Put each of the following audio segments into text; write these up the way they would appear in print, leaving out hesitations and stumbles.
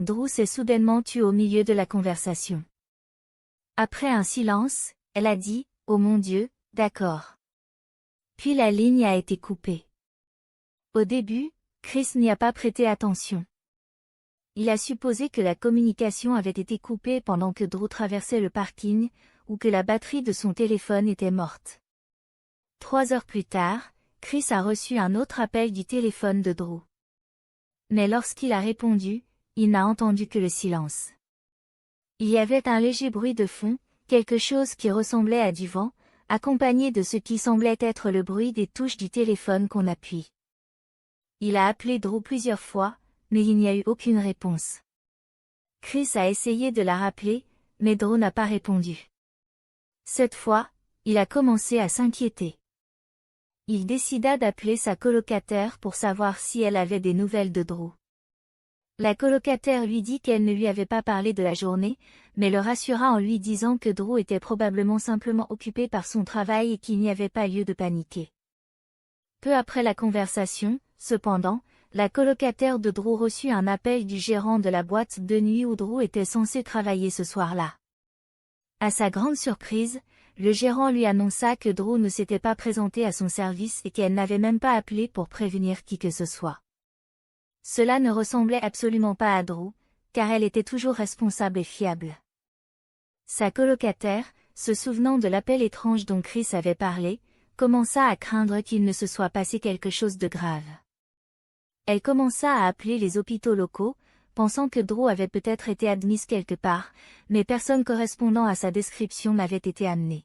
Drew s'est soudainement tue au milieu de la conversation. Après un silence, elle a dit « Oh mon Dieu, d'accord ». Puis la ligne a été coupée. Au début, Chris n'y a pas prêté attention. Il a supposé que la communication avait été coupée pendant que Drew traversait le parking, ou que la batterie de son téléphone était morte. 3 heures plus tard, Chris a reçu un autre appel du téléphone de Drew. Mais lorsqu'il a répondu, il n'a entendu que le silence. Il y avait un léger bruit de fond, quelque chose qui ressemblait à du vent, accompagné de ce qui semblait être le bruit des touches du téléphone qu'on appuie. Il a appelé Drew plusieurs fois, mais il n'y a eu aucune réponse. Chris a essayé de la rappeler, mais Drew n'a pas répondu. Cette fois, il a commencé à s'inquiéter. Il décida d'appeler sa colocataire pour savoir si elle avait des nouvelles de Drew. La colocataire lui dit qu'elle ne lui avait pas parlé de la journée, mais le rassura en lui disant que Drew était probablement simplement occupé par son travail et qu'il n'y avait pas lieu de paniquer. Peu après la conversation, cependant, la colocataire de Drew reçut un appel du gérant de la boîte de nuit où Drew était censé travailler ce soir-là. À sa grande surprise, le gérant lui annonça que Drew ne s'était pas présenté à son service et qu'elle n'avait même pas appelé pour prévenir qui que ce soit. Cela ne ressemblait absolument pas à Drew, car elle était toujours responsable et fiable. Sa colocataire, se souvenant de l'appel étrange dont Chris avait parlé, commença à craindre qu'il ne se soit passé quelque chose de grave. Elle commença à appeler les hôpitaux locaux, pensant que Drew avait peut-être été admise quelque part, mais personne correspondant à sa description n'avait été amené.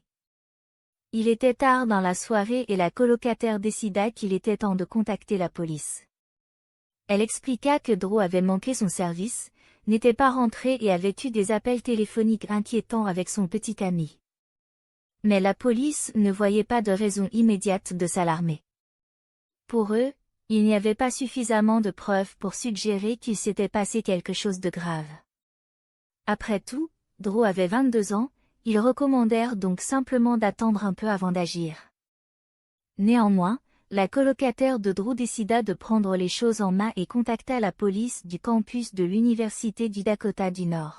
Il était tard dans la soirée et la colocataire décida qu'il était temps de contacter la police. Elle expliqua que Drew avait manqué son service, n'était pas rentré et avait eu des appels téléphoniques inquiétants avec son petit ami. Mais la police ne voyait pas de raison immédiate de s'alarmer. Pour eux, il n'y avait pas suffisamment de preuves pour suggérer qu'il s'était passé quelque chose de grave. Après tout, Drew avait 22 ans, ils recommandèrent donc simplement d'attendre un peu avant d'agir. Néanmoins, la colocataire de Drew décida de prendre les choses en main et contacta la police du campus de l'Université du Dakota du Nord.